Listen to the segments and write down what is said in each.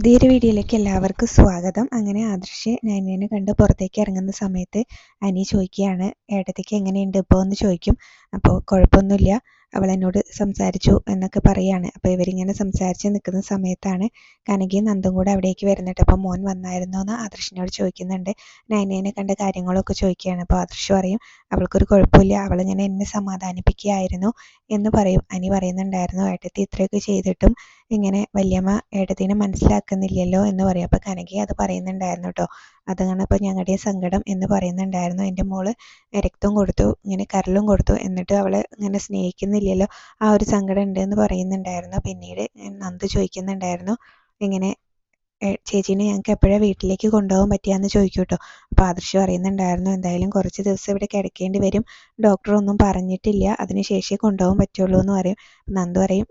പുതിയൊരു വീഡിയോയിലേക്ക് എല്ലാവർക്കും സ്വാഗതം. അങ്ങനെ ആദർശ് നൈനേനെ കണ്ട് പുറത്തേക്ക് ഇറങ്ങുന്ന സമയത്ത് അനി ചോദിക്കുകയാണ്, ഏട്ടത്തിക്ക് എങ്ങനെയുണ്ട് ഇപ്പോൾ എന്ന് ചോദിക്കും. അപ്പോൾ കുഴപ്പമൊന്നുമില്ല, അവൾ എന്നോട് സംസാരിച്ചു എന്നൊക്കെ പറയാണ്. അപ്പോൾ ഇവരിങ്ങനെ സംസാരിച്ച് നിൽക്കുന്ന സമയത്താണ് കനകയും നന്ദും കൂടെ അവിടേക്ക് വരുന്നുണ്ട്. അപ്പോൾ മോൻ വന്നായിരുന്നോ എന്ന് ആദർശിനോട് ചോദിക്കുന്നുണ്ട്. നൈനേനെ കണ്ട കാര്യങ്ങളൊക്കെ ചോദിക്കുകയാണ്. അപ്പോൾ ആദർശ് പറയും, അവൾക്കൊരു കുഴപ്പമില്ല, അവളിങ്ങനെ എന്നെ സമാധാനിപ്പിക്കുകയായിരുന്നു എന്ന് പറയും. അനി പറയുന്നുണ്ടായിരുന്നു, ഏട്ടത്തി ഇത്രയൊക്കെ ചെയ്തിട്ടും ഇങ്ങനെ വല്യമ്മ ഏട്ടത്തിനെ മനസ്സിലാക്കുന്നില്ലല്ലോ എന്ന് പറയും. അപ്പോൾ കനകി അത് പറയുന്നുണ്ടായിരുന്നു കേട്ടോ. അതാണ് ഇപ്പോൾ ഞങ്ങളുടെ സങ്കടം എന്ന് പറയുന്നുണ്ടായിരുന്നു. എൻ്റെ മോള് രക്തം കൊടുത്തു, ഇങ്ങനെ കരളും കൊടുത്തു, എന്നിട്ട് അവളെ ഇങ്ങനെ സ്നേഹിക്കുന്നില്ലല്ലോ, ആ ഒരു സങ്കടം ഉണ്ട് എന്ന് പറയുന്നുണ്ടായിരുന്നു. പിന്നീട് നന്ദു ചോദിക്കുന്നുണ്ടായിരുന്നു, ഇങ്ങനെ ചേച്ചീനെ ഞങ്ങൾക്ക് എപ്പോഴാണ് വീട്ടിലേക്ക് കൊണ്ടുപോകാൻ പറ്റിയാന്ന് ചോദിക്കും കേട്ടോ. അപ്പോൾ ആദർശ് പറയുന്നുണ്ടായിരുന്നു, എന്തായാലും കുറച്ച് ദിവസം ഇവിടെ കിടക്കേണ്ടി വരും, ഡോക്ടർ ഒന്നും പറഞ്ഞിട്ടില്ല, അതിന് ശേഷമേ കൊണ്ടുപോകാൻ പറ്റുള്ളൂ എന്ന് പറയും. നന്ദു പറയും,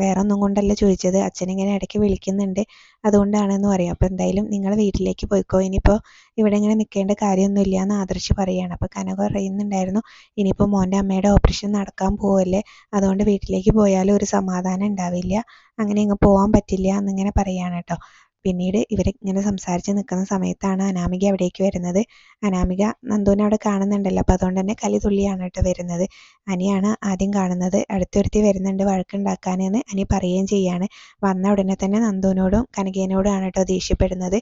വേറെ ഒന്നും കൊണ്ടല്ല ചോദിച്ചത്, അച്ഛനിങ്ങനെ ഇടയ്ക്ക് വിളിക്കുന്നുണ്ട് അതുകൊണ്ടാണെന്ന് പറയും. അപ്പോൾ എന്തായാലും നിങ്ങൾ വീട്ടിലേക്ക് പോയിക്കോ, ഇനിയിപ്പോൾ ഇവിടെ ഇങ്ങനെ നിൽക്കേണ്ട കാര്യമൊന്നുമില്ല എന്ന് ആദർശ് പറയുകയാണ്. അപ്പോൾ കനക പറയുന്നുണ്ടായിരുന്നു, ഇനിയിപ്പോൾ മോൻ്റെ അമ്മയുടെ ഓപ്പറേഷൻ നടക്കാൻ പോവല്ലേ, അതുകൊണ്ട് വീട്ടിലേക്ക് പോയാലും ഒരു സമാധാനം ഉണ്ടാവില്ല, അങ്ങനെ ഇങ്ങ് പോകാൻ പറ്റില്ല എന്നിങ്ങനെ പറയുകയാണ് കേട്ടോ. പിന്നീട് ഇവരിങ്ങനെ സംസാരിച്ച് നിൽക്കുന്ന സമയത്താണ് അനാമിക അവിടേക്ക് വരുന്നത്. അനാമിക നന്ദുവിനെ അവിടെ കാണുന്നുണ്ടല്ലോ, അപ്പോൾ അതുകൊണ്ട് തന്നെ കലി തുള്ളിയാണ് കേട്ടോ വരുന്നത്. അനിയാണ് ആദ്യം കാണുന്നത്. അടുത്തൊരുത്തി വരുന്നുണ്ട് വഴക്കുണ്ടാക്കാനെന്ന് അനി പറയുകയും ചെയ്യാണ്. വന്ന ഉടനെ തന്നെ നന്ദുവിനോടും കനകേനോടുമാണ് കേട്ടോ ദേഷ്യപ്പെടുന്നത്.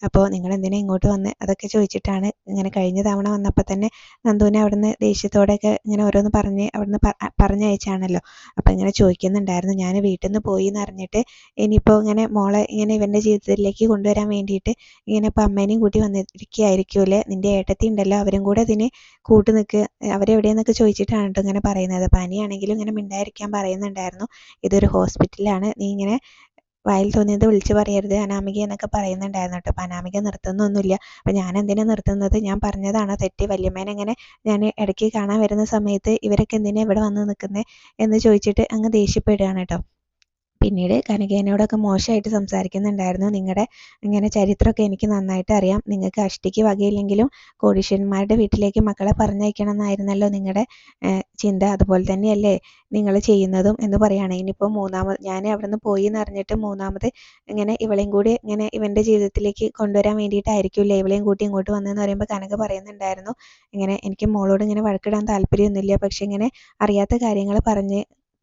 അപ്പോൾ നിങ്ങൾ എന്തിനാ ഇങ്ങോട്ട് വന്ന് അതൊക്കെ ചോദിച്ചിട്ടാണ്, ഇങ്ങനെ കഴിഞ്ഞ തവണ വന്നപ്പോൾ തന്നെ നന്ദുവിനെ അവിടുന്ന് ദേഷ്യത്തോടെയൊക്കെ ഇങ്ങനെ ഓരോന്ന് പറഞ്ഞ് അവിടുന്ന് പറഞ്ഞയച്ചാണല്ലോ. അപ്പോൾ ഇങ്ങനെ ചോദിക്കുന്നുണ്ടായിരുന്നു, ഞാൻ വീട്ടിൽ നിന്ന് പോയി എന്ന് അറിഞ്ഞിട്ട് ഇനിയിപ്പോൾ ഇങ്ങനെ മോളെ ഇങ്ങനെ ഇവൻ്റെ ജീവിതത്തിലേക്ക് കൊണ്ടുവരാൻ വേണ്ടിയിട്ട് ഇങ്ങനെ ഇപ്പോൾ അമ്മേനെയും കൂട്ടി വന്നിരിക്കുകയായിരിക്കുമല്ലേ, നിൻ്റെ ഏട്ടത്തി ഉണ്ടല്ലോ അവരും കൂടെ ഇതിന് കൂട്ട് നിൽക്കുക, അവരെവിടെയെന്നൊക്കെ ചോദിച്ചിട്ടാണ് കേട്ടോ ഇങ്ങനെ പറയുന്നത്. പനിയാണെങ്കിലും ഇങ്ങനെ മിണ്ടായിരിക്കാൻ പറയുന്നുണ്ടായിരുന്നു, ഇതൊരു ഹോസ്പിറ്റലാണ്, നീ ഇങ്ങനെ വായിൽ തോന്നിയത് വിളിച്ച് പറയരുത് അനാമിക എന്നൊക്കെ പറയുന്നുണ്ടായിരുന്നു കേട്ടോ. അപ്പോൾ അനാമിക നിർത്തുന്നൊന്നുമില്ല. അപ്പോൾ ഞാൻ എന്തിനാണ് നിർത്തുന്നത്, ഞാൻ പറഞ്ഞതാണോ തെറ്റി, വല്യമ്മേനെ ഇങ്ങനെ ഞാൻ ഇടയ്ക്ക് കാണാൻ വരുന്ന സമയത്ത് ഇവരൊക്കെ എന്തിനാണ് ഇവിടെ വന്ന് നിൽക്കുന്നത് എന്ന് ചോദിച്ചിട്ട് അങ്ങ് ദേഷ്യപ്പെടുകയാണ് കേട്ടോ. പിന്നീട് കനകേനോടൊക്കെ മോശമായിട്ട് സംസാരിക്കുന്നുണ്ടായിരുന്നു. നിങ്ങളുടെ ഇങ്ങനെ ചരിത്രമൊക്കെ എനിക്ക് നന്നായിട്ട് അറിയാം, നിങ്ങൾക്ക് അഷ്ടിക്ക് വകയില്ലെങ്കിലും കോടീശ്വരന്മാരുടെ വീട്ടിലേക്ക് മക്കളെ പറഞ്ഞയക്കണം എന്നായിരുന്നല്ലോ നിങ്ങളുടെ ചിന്ത, അതുപോലെ തന്നെയല്ലേ നിങ്ങൾ ചെയ്യുന്നതും എന്ന് പറയുകയാണ്. ഇനിയിപ്പോൾ ഞാൻ അവിടെ നിന്ന് പോയി എന്ന് അറിഞ്ഞിട്ട് മൂന്നാമത് ഇങ്ങനെ ഇവളെയും കൂടി ഇങ്ങനെ ഇവൻ്റെ ജീവിതത്തിലേക്ക് കൊണ്ടുവരാൻ വേണ്ടിയിട്ടായിരിക്കില്ലേ ഇവളെയും കൂട്ടി ഇങ്ങോട്ട് വന്നതെന്ന് പറയുമ്പോൾ കനക പറയുന്നുണ്ടായിരുന്നു, ഇങ്ങനെ എനിക്ക് മോളോട് ഇങ്ങനെ വഴക്കിടാൻ താല്പര്യമൊന്നുമില്ല, പക്ഷെ ഇങ്ങനെ അറിയാത്ത കാര്യങ്ങൾ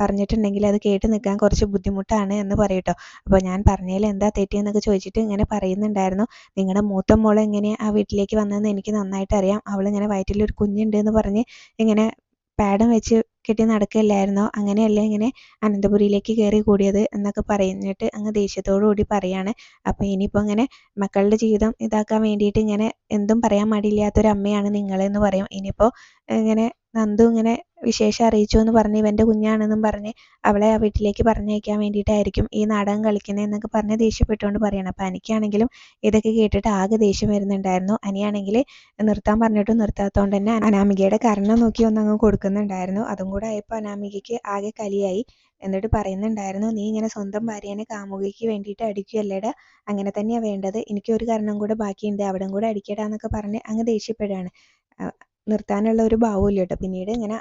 പറഞ്ഞിട്ടുണ്ടെങ്കിൽ അത് കേട്ട് നിൽക്കാൻ കുറച്ച് ബുദ്ധിമുട്ടാണ് എന്ന് പറയട്ടോ. അപ്പോൾ ഞാൻ പറഞ്ഞതിൽ എന്താ തെറ്റിയെന്നൊക്കെ ചോദിച്ചിട്ട് ഇങ്ങനെ പറയുന്നുണ്ടായിരുന്നു, നിങ്ങളുടെ മൂത്ത മോളെ എങ്ങനെ ആ വീട്ടിലേക്ക് വന്നതെന്ന് എനിക്ക് നന്നായിട്ട് അറിയാം, അവളിങ്ങനെ വയറ്റിലൊരു കുഞ്ഞുണ്ട് എന്ന് പറഞ്ഞ് ഇങ്ങനെ പാഡം വെച്ച് കെട്ടി നടക്കില്ലായിരുന്നോ, അങ്ങനെയല്ലേ ഇങ്ങനെ അനന്തപുരിയിലേക്ക് കയറി കൂടിയത് എന്നൊക്കെ പറഞ്ഞിട്ട് അങ്ങ് ദേഷ്യത്തോടു കൂടി പറയാണ്. അപ്പോൾ ഇനിയിപ്പോൾ ഇങ്ങനെ മക്കളുടെ ജീവിതം ഇതാക്കാൻ വേണ്ടിയിട്ട് ഇങ്ങനെ എന്തും പറയാൻ മടിയില്ലാത്തൊരു അമ്മയാണ് നിങ്ങളെന്ന് പറയും. ഇനിയിപ്പോൾ ഇങ്ങനെ നന്ദു ഇങ്ങനെ വിശേഷം അറിയിച്ചു എന്ന് പറഞ്ഞ് ഇവൻ്റെ കുഞ്ഞാണെന്നും പറഞ്ഞ് അവളെ ആ വീട്ടിലേക്ക് പറഞ്ഞയക്കാൻ വേണ്ടിയിട്ടായിരിക്കും ഈ നാടകം കളിക്കുന്നതെന്നൊക്കെ പറഞ്ഞ് ദേഷ്യപ്പെട്ടുകൊണ്ട് പറയണം. അപ്പോൾ അനിക്കാണെങ്കിലും ഇതൊക്കെ കേട്ടിട്ട് ആകെ ദേഷ്യം വരുന്നുണ്ടായിരുന്നു. അനിയാണെങ്കിൽ നിർത്താൻ പറഞ്ഞിട്ടും നിർത്താത്തതുകൊണ്ട് തന്നെ അനാമികയുടെ കർണം നോക്കി ഒന്നങ്ങ് കൊടുക്കുന്നുണ്ടായിരുന്നു. അതും കൂടെ ആയപ്പോൾ അനാമികയ്ക്ക് ആകെ കലിയായി. എന്നിട്ട് പറയുന്നുണ്ടായിരുന്നു, നീ ഇങ്ങനെ സ്വന്തം ഭാര്യേനെ കാമുകിക്ക് വേണ്ടിയിട്ട് അടിക്കുകയല്ലേടാ, അങ്ങനെ തന്നെയാണ് വേണ്ടത്, എനിക്ക് ഒരു കാരണം കൂടെ ബാക്കിയുണ്ട്, അവിടം കൂടെ അടിക്കടാന്നൊക്കെ പറഞ്ഞ് അങ്ങ് ദേഷ്യപ്പെടുകയാണ്. നിർത്താനുള്ള ഒരു ഭാവമില്ല കേട്ടോ. പിന്നീട് ഇങ്ങനെ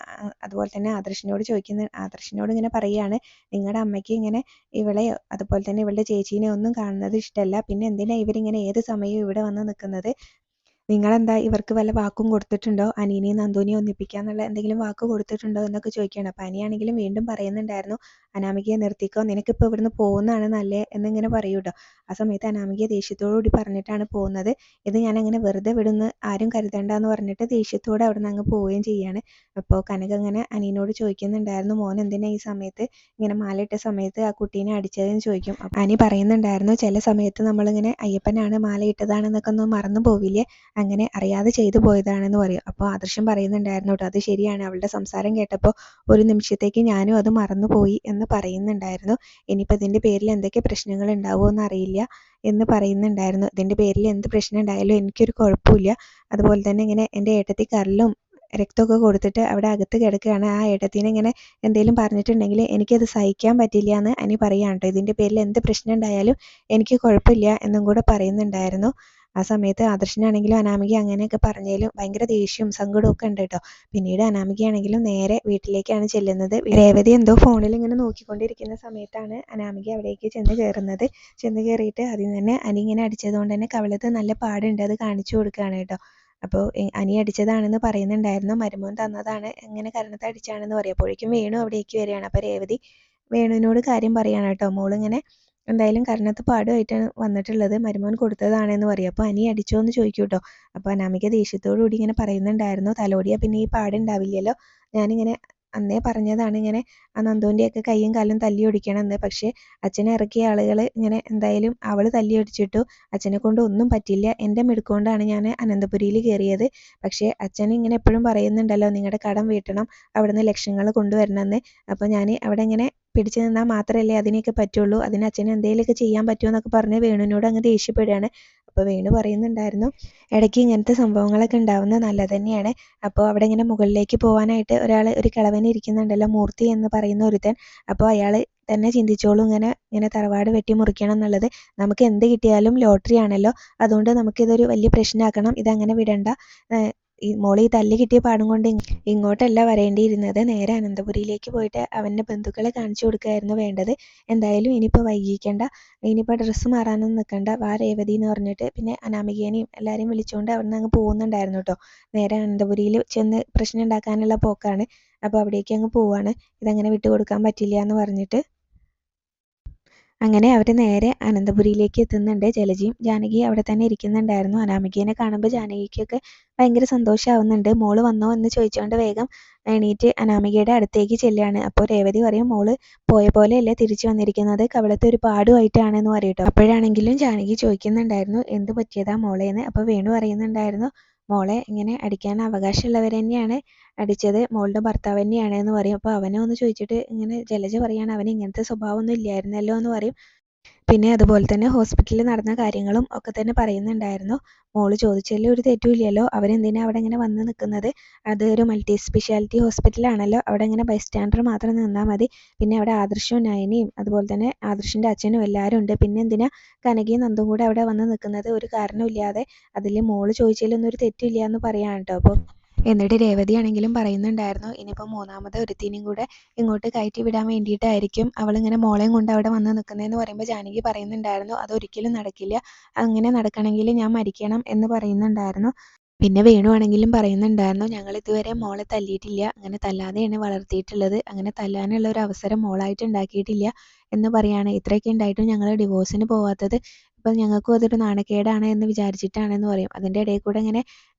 അതുപോലെ തന്നെ ആദർശിനോട് ഇങ്ങനെ പറയുകയാണ്, നിങ്ങളുടെ അമ്മയ്ക്ക് ഇങ്ങനെ ഇവളെ അതുപോലെ തന്നെ ഇവളുടെ ചേച്ചീനെ ഒന്നും കാണുന്നത് ഇഷ്ടമല്ല, പിന്നെ എന്തിനാണ് ഇവരിങ്ങനെ ഏത് സമയവും ഇവിടെ വന്ന് നിൽക്കുന്നത്, നിങ്ങളെന്താ ഇവർക്ക് വല്ല വാക്കും കൊടുത്തിട്ടുണ്ടോ, അനീനെയും നന്ദുവിനെയും ഒന്നിപ്പിക്കാന്നുള്ള എന്തെങ്കിലും വാക്ക് കൊടുത്തിട്ടുണ്ടോ എന്നൊക്കെ ചോദിക്കുകയാണ്. അപ്പോൾ അനിയാണെങ്കിലും വീണ്ടും പറയുന്നുണ്ടായിരുന്നു, അനാമികയെ നിർത്തിക്കോ, നിനക്കിപ്പോൾ ഇവിടുന്ന് പോകുന്നതാണ് നല്ലത് എന്നിങ്ങനെ പറയൂ കേട്ടോ. ആ സമയത്ത് അനാമികയെ ദേഷ്യത്തോടുകൂടി പറഞ്ഞിട്ടാണ് പോകുന്നത്. ഇത് ഞാനങ്ങനെ വെറുതെ വിടുന്ന് ആരും കരുതണ്ടെന്ന് പറഞ്ഞിട്ട് ദേഷ്യത്തോടെ അവിടെ നിന്ന് അങ്ങ് പോവുകയും ചെയ്യാണ്. അപ്പോൾ കനക അങ്ങനെ അനീനോട് ചോദിക്കുന്നുണ്ടായിരുന്നു, മോൻ എന്തിനാ ഈ സമയത്ത് ഇങ്ങനെ മാലയിട്ട സമയത്ത് ആ കുട്ടീനെ അടിച്ചതെന്ന് ചോദിക്കും. അനി പറയുന്നുണ്ടായിരുന്നു, ചില സമയത്ത് നമ്മളിങ്ങനെ അയ്യപ്പനാണ് മാലയിട്ടതാണെന്നൊക്കെ ഒന്ന് മറന്നു പോവില്ലേ, അങ്ങനെ അറിയാതെ ചെയ്തു പോയതാണെന്ന് പറയും. അപ്പോൾ ആദർശം പറയുന്നുണ്ടായിരുന്നു കേട്ടോ, അത് ശരിയാണ്, അവളുടെ സംസാരം കേട്ടപ്പോൾ ഒരു നിമിഷത്തേക്ക് ഞാനും അത് മറന്നുപോയി എന്ന് പറയുന്നുണ്ടായിരുന്നു. ഇനിയിപ്പോൾ ഇതിൻ്റെ പേരിൽ എന്തൊക്കെ പ്രശ്നങ്ങൾ ഉണ്ടാവുമെന്ന് അറിയില്ല എന്ന് പറയുന്നുണ്ടായിരുന്നു. ഇതിൻ്റെ പേരിൽ എന്ത് പ്രശ്നം ഉണ്ടായാലും എനിക്കൊരു കുഴപ്പമില്ല, അതുപോലെ തന്നെ ഇങ്ങനെ എൻ്റെ ഏട്ടത്തി കരളും രക്തമൊക്കെ കൊടുത്തിട്ട് അവിടെ അകത്ത് കിടക്കുകയാണ്, ആ ഏട്ടത്തിനെ ഇങ്ങനെ എന്തെങ്കിലും പറഞ്ഞിട്ടുണ്ടെങ്കിൽ എനിക്കത് സഹിക്കാൻ പറ്റില്ല എന്ന് അനി പറയാം കേട്ടോ. ഇതിൻ്റെ പേരിൽ എന്ത് പ്രശ്നം ഉണ്ടായാലും എനിക്ക് കുഴപ്പമില്ല എന്നും കൂടെ പറയുന്നുണ്ടായിരുന്നു. ആ സമയത്ത് ആദർശിനാണെങ്കിലും അനാമിക അങ്ങനെയൊക്കെ പറഞ്ഞതിലും ഭയങ്കര ദേഷ്യവും സങ്കടവും ഒക്കെ ഉണ്ട് കേട്ടോ. പിന്നീട് അനാമികയാണെങ്കിലും നേരെ വീട്ടിലേക്കാണ് ചെല്ലുന്നത്. രേവതി എന്തോ ഫോണിൽ ഇങ്ങനെ നോക്കിക്കൊണ്ടിരിക്കുന്ന സമയത്താണ് അനാമിക അവിടേക്ക് ചെന്ന് കയറുന്നത്. ചെന്ന് കയറിയിട്ട് ആദ്യം തന്നെ അനി ഇങ്ങനെ അടിച്ചതുകൊണ്ട് തന്നെ കവിളത്ത് നല്ല പാടുണ്ട്, അത് കാണിച്ചു കൊടുക്കുകയാണ് കേട്ടോ. അപ്പോൾ അനി അടിച്ചതാണെന്ന് പറയുന്നുണ്ടായിരുന്നു, മരുമോൻ തന്നതാണ്, ഇങ്ങനെ കരണത്ത് അടിച്ചാണെന്ന് പറയും. അപ്പോഴേക്കും വേണു അവിടേക്ക് വരികയാണ്. അപ്പോൾ രേവതി വേണുവിനോട് കാര്യം പറയാണ് കേട്ടോ. മോളിങ്ങനെ എന്തായാലും കരണത്ത് പാടുമായിട്ടാണ് വന്നിട്ടുള്ളത്, മരുമോൻ കൊടുത്തതാണെന്ന് പറയും. അപ്പോൾ അനി അടിച്ചോ എന്ന് ചോദിക്കും കേട്ടോ. അപ്പോൾ അനാമിക ദേഷ്യത്തോടു കൂടി ഇങ്ങനെ പറയുന്നുണ്ടായിരുന്നു, തലോടിയാൽ പിന്നെ ഈ പാടുണ്ടാവില്ലല്ലോ, ഞാനിങ്ങനെ അന്നേ പറഞ്ഞതാണ് ഇങ്ങനെ ആ നന്ദുവിൻ്റെയൊക്കെ കയ്യും കാലും തല്ലി ഒടിക്കണമെന്ന്. പക്ഷേ അച്ഛനെ ഇറക്കിയ ആളുകൾ ഇങ്ങനെ എന്തായാലും അവൾ തല്ലി ഒടിച്ചിട്ടു, അച്ഛനെ കൊണ്ട് ഒന്നും പറ്റില്ല, എൻ്റെ മിടുക്കൊണ്ടാണ് ഞാൻ അനന്തപുരിയിൽ കയറിയത്. പക്ഷേ അച്ഛൻ ഇങ്ങനെ എപ്പോഴും പറയുന്നുണ്ടല്ലോ നിങ്ങളുടെ കടം വീട്ടണം, അവിടുന്ന് ലക്ഷങ്ങൾ കൊണ്ടുവരണമെന്ന്. അപ്പോൾ ഞാൻ അവിടെ ഇങ്ങനെ പിടിച്ചു നിന്നാൽ മാത്രമല്ലേ അതിനൊക്കെ പറ്റുള്ളൂ, അതിന് അച്ഛന് എന്തെങ്കിലുമൊക്കെ ചെയ്യാൻ പറ്റുമോ എന്നൊക്കെ പറഞ്ഞ് വേണുവിനോട് അങ്ങ് ദേഷ്യപ്പെടുകയാണ്. അപ്പോൾ വേണു പറയുന്നുണ്ടായിരുന്നു, ഇടയ്ക്ക് ഇങ്ങനത്തെ സംഭവങ്ങളൊക്കെ ഉണ്ടാവുന്നത് നല്ലത് തന്നെയാണ്. അപ്പോൾ അവിടെ ഇങ്ങനെ മുകളിലേക്ക് പോകാനായിട്ട് ഒരു കിളവൻ ഇരിക്കുന്നുണ്ടല്ലോ, മൂർത്തി എന്ന് പറയുന്ന ഒരുത്തൻ. അപ്പോൾ അയാൾ തന്നെ ചിന്തിച്ചോളൂ, ഇങ്ങനെ ഇങ്ങനെ തറവാട് വെട്ടി മുറിക്കണം എന്നുള്ളത്. നമുക്ക് എന്ത് കിട്ടിയാലും ലോട്ടറി ആണല്ലോ, അതുകൊണ്ട് നമുക്കിതൊരു വലിയ പ്രശ്നമാക്കണം, ഇതങ്ങനെ വിടണ്ട. ഈ മോള് ഈ തല്ല് കിട്ടിയ പാടും കൊണ്ട് ഇങ്ങോട്ടല്ല വരേണ്ടിയിരുന്നത്, നേരെ അനന്തപുരിയിലേക്ക് പോയിട്ട് അവൻ്റെ ബന്ധുക്കളെ കാണിച്ചു കൊടുക്കുകയായിരുന്നു വേണ്ടത്. എന്തായാലും ഇനിയിപ്പോൾ വൈകിക്കണ്ട, ഇനിയിപ്പോൾ ഡ്രസ്സ് മാറാനൊന്നും നിൽക്കണ്ട, വാ രേവതി എന്ന് പറഞ്ഞിട്ട് പിന്നെ അനാമികേനെയും എല്ലാവരെയും വിളിച്ചുകൊണ്ട് അവിടെ നിന്ന് അങ്ങ് പോകുന്നുണ്ടായിരുന്നു കേട്ടോ. നേരെ അനന്തപുരിയിൽ ചെന്ന് പ്രശ്നം ഉണ്ടാക്കാനുള്ള പോക്കാണ്. അപ്പോൾ അവിടേക്ക് അങ്ങ് പോവാണ്, ഇതങ്ങനെ വിട്ടു കൊടുക്കാൻ പറ്റില്ല എന്ന് പറഞ്ഞിട്ട്. അങ്ങനെ അവർ നേരെ അനന്തപുരിയിലേക്ക് എത്തുന്നുണ്ട്. ജലജയും ജാനകിയും അവിടെ തന്നെ ഇരിക്കുന്നുണ്ടായിരുന്നു. അനാമികേനെ കാണുമ്പോൾ ജാനകിക്കൊക്കെ ഭയങ്കര സന്തോഷമാവുന്നുണ്ട്. മോള് വന്നോ എന്ന് ചോദിച്ചുകൊണ്ട് വേഗം എണീറ്റ് അനാമികയുടെ അടുത്തേക്ക് ചെല്ലുകയാണ്. അപ്പോൾ രേവതി പറയും, മോള് പോയ പോലെയല്ലേ തിരിച്ചു വന്നിരിക്കുന്നത്, കവിളത്തെ ഒരു പാടുമായിട്ടാണെന്ന് പറയട്ടോ. അപ്പോഴാണെങ്കിലും ജാനകി ചോദിക്കുന്നുണ്ടായിരുന്നു, എന്ത് പറ്റിയതാ മോളേന്ന്. അപ്പോൾ വേണു പറയുന്നുണ്ടായിരുന്നു, മോളെ ഇങ്ങനെ അടിക്കാൻ അവകാശമുള്ളവർ തന്നെയാണ് അടിച്ചത്, മോളുടെ ഭർത്താവ് തന്നെയാണ് എന്ന് പറയും. അപ്പോൾ അവനെ ഒന്ന് ചോദിച്ചിട്ട് ഇങ്ങനെ ജലജ പറയാണ്, അവന് ഇങ്ങനത്തെ സ്വഭാവമൊന്നും ഇല്ലായിരുന്നല്ലോ എന്ന് പറയും. പിന്നെ അതുപോലെ തന്നെ ഹോസ്പിറ്റലിൽ നടന്ന കാര്യങ്ങളും ഒക്കെ തന്നെ പറയുന്നുണ്ടായിരുന്നു. മോള് ചോദിച്ചതിൽ ഒരു തെറ്റുമില്ലല്ലോ, അവരെന്തിനാ അവിടെ ഇങ്ങനെ വന്ന് നിൽക്കുന്നത്, അത് ഒരു മൾട്ടി സ്പെഷ്യാലിറ്റി ഹോസ്പിറ്റലാണല്ലോ, അവിടെ ഇങ്ങനെ ബൈസ്റ്റാൻഡർ മാത്രം നിന്നാൽ മതി. പിന്നെ അവിടെ ആദർശവും നയനയും അതുപോലെ തന്നെ ആദർശിൻ്റെ അച്ഛനും എല്ലാവരും ഉണ്ട്, പിന്നെ എന്തിനാ കനകയും നന്ദും കൂടെ അവിടെ വന്ന് നിൽക്കുന്നത്, ഒരു കാരണമില്ലാതെ. അതിൽ മോള് ചോദിച്ചതിലൊന്നും ഒരു തെറ്റില്ല എന്ന് പറയാൻ കേട്ടോ. അപ്പോൾ എന്നിട്ട് രേവതി ആണെങ്കിലും പറയുന്നുണ്ടായിരുന്നു, ഇനിയിപ്പോൾ മൂന്നാമത് ഒരുത്തിനെയും കൂടെ ഇങ്ങോട്ട് കയറ്റി വിടാൻ വേണ്ടിയിട്ടായിരിക്കും അവളിങ്ങനെ മോളെയും കൊണ്ട് അവിടെ വന്ന് നിൽക്കുന്നതെന്ന് പറയുമ്പോൾ ജാനകി പറയുന്നുണ്ടായിരുന്നു, അതൊരിക്കലും നടക്കില്ല, അങ്ങനെ നടക്കണമെങ്കിൽ ഞാൻ മരിക്കണം എന്ന് പറയുന്നുണ്ടായിരുന്നു. പിന്നെ വേണു ആണെങ്കിലും പറയുന്നുണ്ടായിരുന്നു, ഞങ്ങൾ ഇതുവരെ മോളെ തല്ലിയിട്ടില്ല, അങ്ങനെ തല്ലാതെയാണ് വളർത്തിയിട്ടുള്ളത്, അങ്ങനെ തല്ലാനുള്ള ഒരു അവസരം മോളായിട്ട് ഉണ്ടാക്കിയിട്ടില്ല എന്ന് പറയാണ്. ഇത്രയൊക്കെ ഉണ്ടായിട്ടും ഞങ്ങൾ ഡിവോഴ്സിന് പോവാത്തത് ഇപ്പം ഞങ്ങൾക്കും അതൊരു നാണക്കേടാണ് എന്ന് വിചാരിച്ചിട്ടാണെന്ന് പറയും. അതിൻ്റെ ഇടയിൽ കൂടെ ഇങ്ങനെ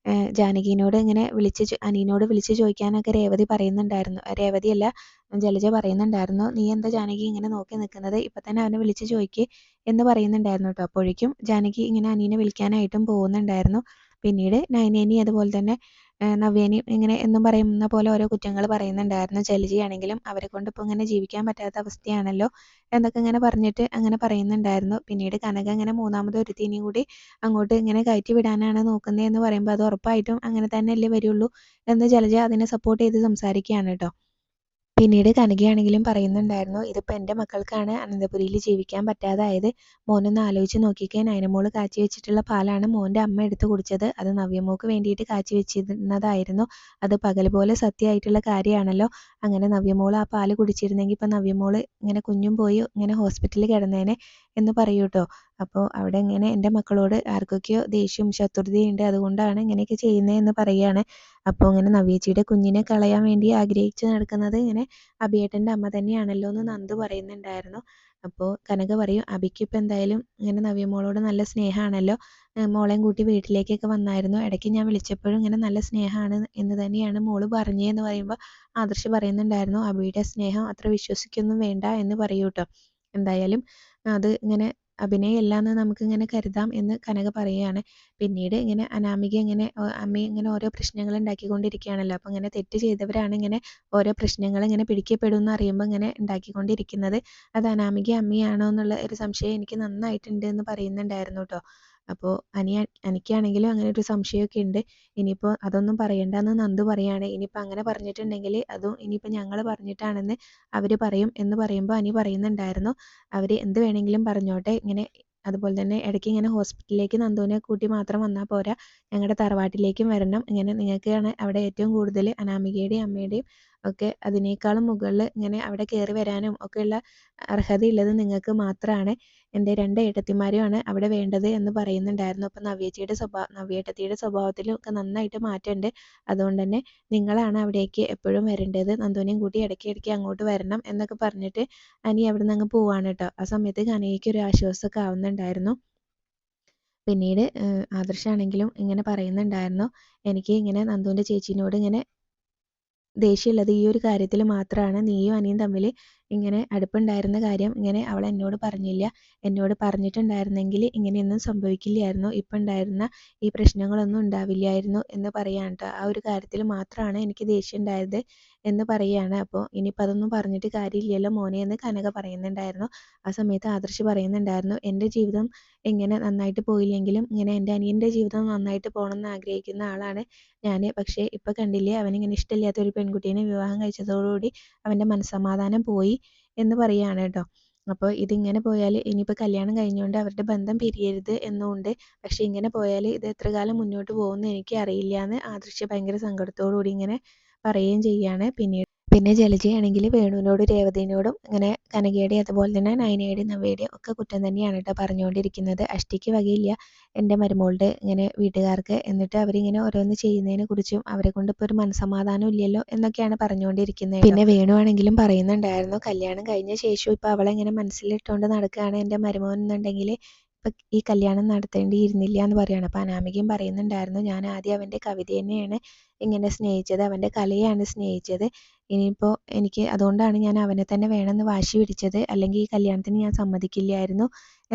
ജാനകിനോട് ഇങ്ങനെ അനീനോട് വിളിച്ച് ചോദിക്കാനൊക്കെ രേവതി പറയുന്നുണ്ടായിരുന്നു. രേവതിയല്ല, ജലജ പറയുന്നുണ്ടായിരുന്നു, നീ എന്താ ജാനകി ഇങ്ങനെ നോക്കി നിൽക്കുന്നത്, ഇപ്പം തന്നെ അവനെ വിളിച്ച് ചോദിക്ക് എന്ന് പറയുന്നുണ്ടായിരുന്നു കേട്ടോ. അപ്പോഴേക്കും ജാനകി ഇങ്ങനെ അനീനെ വിളിക്കാനായിട്ടും പോകുന്നുണ്ടായിരുന്നു. പിന്നീട് നയനേനി അതുപോലെ തന്നെ നവ്യേനെയും ഇങ്ങനെ എന്നും പറയുന്ന പോലെ ഓരോ കുറ്റങ്ങൾ പറയുന്നുണ്ടായിരുന്നു. ജലജയാണെങ്കിലും അവരെ കൊണ്ട് ഇപ്പോൾ ഇങ്ങനെ ജീവിക്കാൻ പറ്റാത്ത അവസ്ഥയാണല്ലോ എന്നൊക്കെ ഇങ്ങനെ പറഞ്ഞിട്ട് അങ്ങനെ പറയുന്നുണ്ടായിരുന്നു. പിന്നീട് കനക ഇങ്ങനെ മൂന്നാമത് ഒരുത്തിനെയും കൂടി അങ്ങോട്ട് ഇങ്ങനെ കയറ്റി വിടാനാണ് നോക്കുന്നത് എന്ന് പറയുമ്പോൾ അത് ഉറപ്പായിട്ടും അങ്ങനെ തന്നെയല്ലേ വരുള്ളൂ എന്ന് ജലജ അതിനെ സപ്പോർട്ട് ചെയ്ത് സംസാരിക്കുകയാണ് കേട്ടോ. പിന്നീട് കനകയാണെങ്കിലും പറയുന്നുണ്ടായിരുന്നു, ഇതിപ്പോൾ എൻ്റെ മക്കൾക്കാണ് അനന്തപുരിയിൽ ജീവിക്കാൻ പറ്റാതായത്, മോനൊന്ന് ആലോചിച്ച് നോക്കിക്കേ, നയനമോള് കാച്ചി വെച്ചിട്ടുള്ള പാലാണ് മോൻ്റെ അമ്മ എടുത്ത് കുടിച്ചത്, അത് നവ്യമോൾക്ക് വേണ്ടിയിട്ട് കാച്ചി വെച്ചിരുന്നതായിരുന്നു, അത് പകൽ പോലെ സത്യമായിട്ടുള്ള കാര്യമാണല്ലോ, അങ്ങനെ നവ്യമോൾ ആ പാല് കുടിച്ചിരുന്നെങ്കിൽ ഇപ്പം നവ്യമോള് ഇങ്ങനെ കുഞ്ഞും പോയി ഇങ്ങനെ ഹോസ്പിറ്റലിൽ കിടന്നേനെ എന്ന് പറയൂ കേട്ടോ. അപ്പോൾ അവിടെ ഇങ്ങനെ എൻ്റെ മക്കളോട് ആർക്കൊക്കെയോ ദേഷ്യവും ശത്രുതയുണ്ട്, അതുകൊണ്ടാണ് ഇങ്ങനെയൊക്കെ ചെയ്യുന്നതെന്ന് പറയുകയാണ്. അപ്പോൾ ഇങ്ങനെ നവ്യേച്ചിയുടെ കുഞ്ഞിനെ കളയാൻ വേണ്ടി ആഗ്രഹിച്ച് നടക്കുന്നത് ഇങ്ങനെ അഭിയേട്ടൻ്റെ അമ്മ തന്നെയാണല്ലോ എന്ന് നന്ദു പറയുന്നുണ്ടായിരുന്നു. അപ്പോൾ കനക പറയും, അഭിക്ക് ഇപ്പം എന്തായാലും ഇങ്ങനെ നവ്യമോളോട് നല്ല സ്നേഹമാണല്ലോ, മോളെയും കൂട്ടി വീട്ടിലേക്കൊക്കെ വന്നായിരുന്നു, ഇടയ്ക്ക് ഞാൻ വിളിച്ചപ്പോഴും ഇങ്ങനെ നല്ല സ്നേഹമാണ് എന്ന് തന്നെയാണ് മോള് പറഞ്ഞതെന്ന് പറയുമ്പോൾ ആദർശ് പറയുന്നുണ്ടായിരുന്നു, അഭിയുടെ സ്നേഹം അത്ര വിശ്വസിക്കൊന്നും വേണ്ട എന്ന് പറയൂ കേട്ടോ. എന്തായാലും അത് ഇങ്ങനെ അഭിനയമല്ല എന്ന് നമുക്കിങ്ങനെ കരുതാം എന്ന് കനക പറയുകയാണ്. പിന്നീട് ഇങ്ങനെ അനാമിക ഇങ്ങനെ അമ്മ ഇങ്ങനെ ഓരോ പ്രശ്നങ്ങൾ ഉണ്ടാക്കിക്കൊണ്ടിരിക്കുകയാണല്ലോ, അപ്പോൾ ഇങ്ങനെ തെറ്റ് ചെയ്തവരാണ് ഇങ്ങനെ ഓരോ പ്രശ്നങ്ങൾ ഇങ്ങനെ പിടിക്കപ്പെടും എന്ന് അറിയുമ്പോൾ ഇങ്ങനെ ഉണ്ടാക്കിക്കൊണ്ടിരിക്കുന്നത്, അത് അനാമിക അമ്മയാണോ എന്നുള്ള ഒരു സംശയം എനിക്ക് നന്നായിട്ടുണ്ട് എന്ന് പറയുന്നുണ്ടായിരുന്നു കേട്ടോ. അപ്പോൾ എനിക്കാണെങ്കിലും അങ്ങനെ ഒരു സംശയമൊക്കെ ഉണ്ട്, ഇനിയിപ്പോൾ അതൊന്നും പറയണ്ടെന്ന് നന്ദു പറയാണ്, ഇനിയിപ്പോൾ അങ്ങനെ പറഞ്ഞിട്ടുണ്ടെങ്കിൽ അതും ഇനിയിപ്പോൾ ഞങ്ങൾ പറഞ്ഞിട്ടാണെന്ന് അവർ പറയും എന്ന് പറയുമ്പോൾ അനി പറയുന്നുണ്ടായിരുന്നു, അവർ എന്ത് വേണമെങ്കിലും പറഞ്ഞോട്ടെ, ഇങ്ങനെ അതുപോലെ തന്നെ ഇടയ്ക്ക് ഇങ്ങനെ ഹോസ്പിറ്റലിലേക്ക് നന്ദുവിനെ കൂട്ടി മാത്രം വന്നാൽ പോരാ, ഞങ്ങളുടെ തറവാട്ടിലേക്കും വരണം. ഇങ്ങനെ നിങ്ങൾക്കാണ് അവിടെ ഏറ്റവും കൂടുതൽ അനാമികയുടെയും അമ്മയുടെയും ഒക്കെ അതിനേക്കാളും മുകളിൽ ഇങ്ങനെ അവിടെ കയറി വരാനും ഒക്കെയുള്ള അർഹതയുള്ളത് നിങ്ങൾക്ക് മാത്രമാണ്. എൻ്റെ 2 ഏട്ടത്തിമാരുമാണ് അവിടെ വേണ്ടത് എന്ന് പറയുന്നുണ്ടായിരുന്നു. അപ്പോൾ നവ്യേട്ടത്തിയുടെ സ്വഭാവത്തിലും ഒക്കെ നന്നായിട്ട് മാറ്റമുണ്ട്. അതുകൊണ്ട് തന്നെ നിങ്ങളാണ് അവിടേക്ക് എപ്പോഴും വരേണ്ടത്, നന്ദുവിനെയും കൂട്ടി ഇടയ്ക്ക് അങ്ങോട്ട് വരണം എന്നൊക്കെ പറഞ്ഞിട്ട് അനി അവിടെ നിന്ന് അങ്ങ് പോവാണ് കേട്ടോ. ആ സമയത്ത് കനകയ്ക്ക് ഒരു ആശ്വാസമൊക്കെ ആവുന്നുണ്ടായിരുന്നു. പിന്നീട് ആദർശാണെങ്കിലും ഇങ്ങനെ പറയുന്നുണ്ടായിരുന്നു, എനിക്ക് ഇങ്ങനെ നന്ദുവിൻ്റെ ചേച്ചീനോട് ഇങ്ങനെ ദേഷ്യമുള്ളത് ഈ ഒരു കാര്യത്തിൽ മാത്രമാണ്. നീയും അനിയും തമ്മിൽ ഇങ്ങനെ അടുപ്പുണ്ടായിരുന്ന കാര്യം ഇങ്ങനെ അവൾ എന്നോട് പറഞ്ഞില്ല. എന്നോട് പറഞ്ഞിട്ടുണ്ടായിരുന്നെങ്കിൽ ഇങ്ങനെയൊന്നും സംഭവിക്കില്ലായിരുന്നു. ഇപ്പം ഉണ്ടായിരുന്ന ഈ പ്രശ്നങ്ങളൊന്നും ഉണ്ടാവില്ലായിരുന്നു എന്ന് പറയാണ് കേട്ടോ. ആ ഒരു കാര്യത്തിൽ മാത്രമാണ് എനിക്ക് ദേഷ്യം ഉണ്ടായത് എന്ന് പറയുകയാണ്. അപ്പോൾ ഇനിയിപ്പോൾ അതൊന്നും പറഞ്ഞിട്ട് കാര്യമില്ലല്ലോ മോനെ എന്ന് കനക പറയുന്നുണ്ടായിരുന്നു. ആ സമയത്ത് ആദർശ് പറയുന്നുണ്ടായിരുന്നു, എൻ്റെ ജീവിതം ഇങ്ങനെ നന്നായിട്ട് പോയില്ലെങ്കിലും ഇങ്ങനെ എൻ്റെ അനിയൻ്റെ ജീവിതം നന്നായിട്ട് പോകണം എന്ന് ആഗ്രഹിക്കുന്ന ആളാണ് ഞാൻ. പക്ഷേ ഇപ്പം കണ്ടില്ലേ, അവനിങ്ങനെ ഇഷ്ടമില്ലാത്ത ഒരു പെൺകുട്ടീനെ വിവാഹം കഴിച്ചതോടുകൂടി അവൻ്റെ മനസ്സമാധാനം പോയി എന്ന് പറയുകയാണ് കേട്ടോ. അപ്പോൾ ഇതിങ്ങനെ പോയാൽ ഇനിയിപ്പോൾ കല്യാണം കഴിഞ്ഞുകൊണ്ട് അവരുടെ ബന്ധം പിരിയരുത് എന്നുണ്ട്. പക്ഷേ ഇങ്ങനെ പോയാൽ ഇത് എത്ര കാലം മുന്നോട്ട് പോകുമെന്ന് എനിക്ക് അറിയില്ല എന്ന് ആദർശ് ഭയങ്കര സങ്കടത്തോടു കൂടി ഇങ്ങനെ പറയുകയും ചെയ്യുകയാണ്. പിന്നെ ജലജയാണെങ്കിൽ വേണുവിനോടും രേവതിനോടും ഇങ്ങനെ കനകയുടെയും അതുപോലെ തന്നെ നയനയുടെയും നവ്യയുടെയും ഒക്കെ കുറ്റം തന്നെയാണ് കേട്ടോ പറഞ്ഞുകൊണ്ടിരിക്കുന്നത്. അഷ്ടിക്ക് വകയില്ല എൻ്റെ മരുമോളുടെ ഇങ്ങനെ വീട്ടുകാർക്ക്. എന്നിട്ട് അവരിങ്ങനെ ഓരോന്ന് ചെയ്യുന്നതിനെ കുറിച്ചും അവരെ കൊണ്ട് ഇപ്പോൾ ഒരു മനസ്സമാധാനം ഇല്ലല്ലോ എന്നൊക്കെയാണ് പറഞ്ഞുകൊണ്ടിരിക്കുന്നത്. പിന്നെ വേണു ആണെങ്കിലും പറയുന്നുണ്ടായിരുന്നു, കല്യാണം കഴിഞ്ഞ ശേഷം ഇപ്പോൾ അവളെ ഇങ്ങനെ മനസ്സിലിട്ടുകൊണ്ട് നടക്കുകയാണ് എൻ്റെ മരുമോൻ എന്നുണ്ടെങ്കിൽ ഇപ്പം ഈ കല്യാണം നടത്തേണ്ടിയിരുന്നില്ല എന്ന് പറയുകയാണ്. അപ്പോൾ അനാമികയും പറയുന്നുണ്ടായിരുന്നു, ഞാൻ ആദ്യം അവൻ്റെ കവിത തന്നെയാണ് ഇങ്ങനെ സ്നേഹിച്ചത്, അവൻ്റെ കലയാണ് സ്നേഹിച്ചത്. ഇനിയിപ്പോൾ എനിക്ക് അതുകൊണ്ടാണ് ഞാൻ അവനെ തന്നെ വേണമെന്ന് വാശി പിടിച്ചത്, അല്ലെങ്കിൽ ഈ കല്യാണത്തിന് ഞാൻ സമ്മതിക്കില്ലായിരുന്നു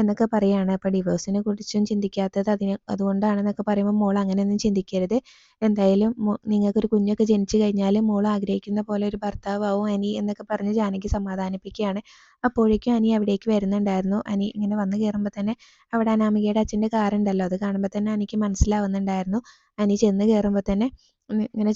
എന്നൊക്കെ പറയുകയാണ്. അപ്പോൾ ഡിവോഴ്സിനെ കുറിച്ചും ചിന്തിക്കാത്തത് അതുകൊണ്ടാണെന്നൊക്കെ പറയുമ്പോൾ മോൾ അങ്ങനെയൊന്നും ചിന്തിക്കരുത്. എന്തായാലും നിങ്ങൾക്കൊരു കുഞ്ഞൊക്കെ ജനിച്ചു കഴിഞ്ഞാൽ മോൾ ആഗ്രഹിക്കുന്ന പോലെ ഒരു ഭർത്താവും അനി എന്നൊക്കെ പറഞ്ഞ് ജാനകി സമാധാനിപ്പിക്കുകയാണ്. അപ്പോഴേക്കും അനി അവിടേക്ക് വരുന്നുണ്ടായിരുന്നു. അനി ഇങ്ങനെ വന്ന് കയറുമ്പോൾ തന്നെ അവിടെ അനാമികയുടെ അച്ഛൻ്റെ കാറുണ്ടല്ലോ, അത് കാണുമ്പോൾ തന്നെ എനിക്ക് മനസ്സിലാവുന്നുണ്ടായിരുന്നു. അനി ചെന്ന് കയറുമ്പോൾ തന്നെ ഇങ്ങനെ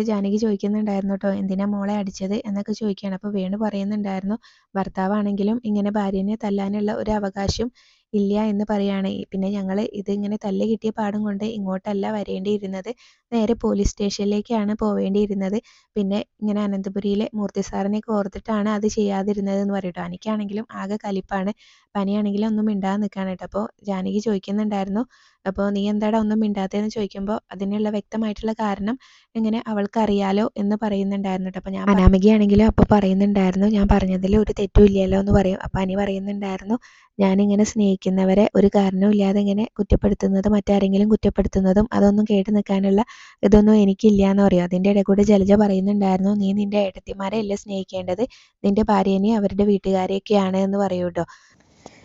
ജാനകി ചോദിക്കുന്നുണ്ടായിരുന്നു കേട്ടോ, എന്തിനാ മോളെ അടിച്ചത് എന്നൊക്കെ ചോദിക്കുകയാണ്. അപ്പോൾ വേണു പറയുന്നുണ്ടായിരുന്നു, ഭർത്താവാണെങ്കിലും ഇങ്ങനെ ഭാര്യനെ തല്ലാനുള്ള ഒരു അവകാശം ഇല്ല എന്ന് പറയുകയാണ്. പിന്നെ ഞങ്ങൾ ഇതിങ്ങനെ തല്ല് കിട്ടിയ പാടും കൊണ്ട് ഇങ്ങോട്ടല്ല വരേണ്ടിയിരുന്നത്, നേരെ പോലീസ് സ്റ്റേഷനിലേക്കാണ് പോവേണ്ടിയിരുന്നത്. പിന്നെ ഇങ്ങനെ അനന്തപുരിയിലെ മൂർത്തി സാറിനെയൊക്കെ ഓർത്തിട്ടാണ് അത് ചെയ്യാതിരുന്നത് എന്ന് പറയട്ടോ. എനിക്കാണെങ്കിലും ആകെ കലിപ്പാണ്, പനിയാണെങ്കിലും ഒന്നും മിണ്ടാതെ നിൽക്കുകയാണ് കേട്ടോ. അപ്പോൾ ജാനകി ചോദിക്കുന്നുണ്ടായിരുന്നു, അപ്പോൾ നീ എന്താടാ ഒന്നും മിണ്ടാത്തതെന്ന് ചോദിക്കുമ്പോൾ അതിനുള്ള വ്യക്തമായിട്ടുള്ള കാരണം ഇങ്ങനെ അവൾക്കറിയാലോ എന്ന് പറയുന്നുണ്ടായിരുന്നു കേട്ടോ. അപ്പോൾ അനാമികയാണെങ്കിലും അപ്പോൾ പറയുന്നുണ്ടായിരുന്നു, ഞാൻ പറഞ്ഞതിൽ ഒരു തെറ്റും ഇല്ലല്ലോ എന്ന് പറയും. അപ്പോൾ അനി പറയുന്നുണ്ടായിരുന്നു, ഞാനിങ്ങനെ സ്നേഹിക്കുന്നവരെ ഒരു കാരണവും ഇല്ലാതെ ഇങ്ങനെ കുറ്റപ്പെടുത്തുന്നതും മറ്റാരെങ്കിലും കുറ്റപ്പെടുത്തുന്നതും അതൊന്നും കേട്ട് നിൽക്കാനുള്ള ഇതൊന്നും എനിക്കില്ല എന്ന് പറയും. അതിൻ്റെ ഇടയിൽ കൂടെ ജലജ പറയുന്നുണ്ടായിരുന്നു, നീ നിൻ്റെ ഏട്ടത്തിമാരെ അല്ലേ സ്നേഹിക്കേണ്ടത്, നിൻ്റെ ഭാര്യേനെയും അവരുടെ വീട്ടുകാരെയൊക്കെയാണ് എന്ന് പറയൂ കേട്ടോ.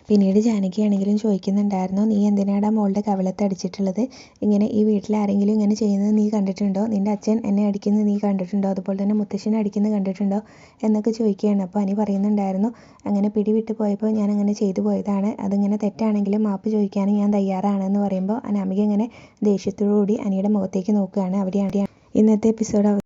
പിന്നീട് ജാനകിയാണെങ്കിലും ചോദിക്കുന്നുണ്ടായിരുന്നു, നീ എന്തിനാടാ മോളുടെ കവിളത്ത് അടിച്ചിട്ടുള്ളത്, ഇങ്ങനെ ഈ വീട്ടിൽ ആരെങ്കിലും ഇങ്ങനെ ചെയ്യുന്നത് നീ കണ്ടിട്ടുണ്ടോ, നിൻ്റെ അച്ഛൻ എന്നെ അടിക്കുന്നത് നീ കണ്ടിട്ടുണ്ടോ, അതുപോലെ തന്നെ മുത്തശ്ശനെ അടിക്കുന്നത് കണ്ടിട്ടുണ്ടോ എന്നൊക്കെ ചോദിക്കുകയാണ്. അപ്പോൾ അനി പറയുന്നുണ്ടായിരുന്നു, അങ്ങനെ പിടിവിട്ട് പോയപ്പോൾ ഞാൻ അങ്ങനെ ചെയ്തു പോയതാണ്, അതിങ്ങനെ തെറ്റാണെങ്കിലും മാപ്പ് ചോദിക്കാനും ഞാൻ തയ്യാറാണെന്ന് പറയുമ്പോൾ അനാമിക ഇങ്ങനെ ദേഷ്യത്തോടു കൂടി അനിയുടെ മുഖത്തേക്ക് നോക്കുകയാണ്. അവിടെയാണ് ഇന്നത്തെ എപ്പിസോഡ്